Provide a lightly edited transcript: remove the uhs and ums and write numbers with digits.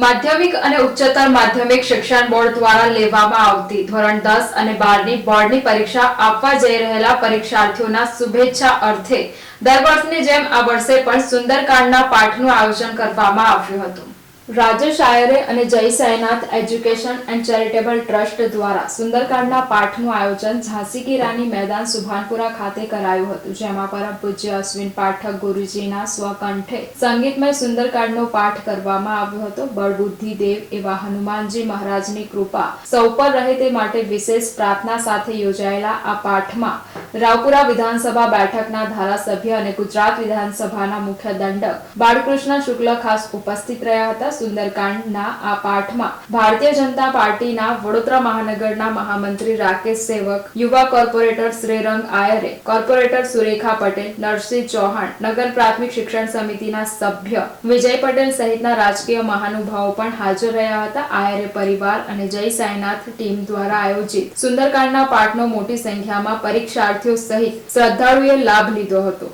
માધ્યમિક અને ઉચ્ચતર માધ્યમિક શિક્ષણ બોર્ડ દ્વારા લેવામાં આવતી ધોરણ 10 અને 12ની બોર્ડની પરીક્ષા આપવા જઈ રહેલા પરીક્ષાર્થીઓના શુભેચ્છા અર્થે દર વર્ષની જેમ આ વર્ષે પણ સુંદરકાંડના પાઠનું આયોજન કરવામાં આવ્યું હતું। રાજેશ આયરે અને જય Sainath education and charitable trust દ્વારા સુંદરકાંડના પાઠનું આયોજન ઝાંસી કી રાની મેદાન સુભાનપુરા ખાતે કરાયું હતું, જેમાં પરમ પૂજ્ય અશ્વિન પાઠક ગુરુજીના સ્વકંઠે સંગીતમય સુંદરકાંડનો પાઠ કરવામાં આવ્યો હતો। બળબુદ્ધિ દેવ એવા હનુમાનજી મહારાજની કૃપા સૌ પર રહે તે માટે વિશેષ પ્રાર્થના સાથે યોજાયેલા આ પાઠમાં રાવપુરા વિધાનસભા બેઠકના ધારાસભ્ય અને ગુજરાત વિધાનસભાના મુખ્ય દંડક બાળકૃષ્ણ શુક્લ ખાસ ઉપસ્થિત રહ્યા હતા। સુંદરકાંડના આ પાઠમાં ભારતીય જનતા પાર્ટીના વડોદરા મહાનગરના મહામંત્રી રાકેશ સેવક, યુવા કોર્પોરેટર શ્રીરંગ આયરે, કોર્પોરેટર સુરેખા પટેલ, નરસિંહ ચૌહાણ, નગર પ્રાથમિક શિક્ષણ સમિતિના સભ્ય વિજય પટેલ સહિતના રાજકીય મહાનુભાવો પણ હાજર રહ્યા હતા। આયરે પરિવાર અને જય સાઈનાથ ટીમ દ્વારા આયોજિત સુંદરકાંડના પાઠનો મોટી સંખ્યામાં પરીક્ષાર્થીઓ સહિત શ્રદ્ધાળુઓએ લાભ લીધો હતો।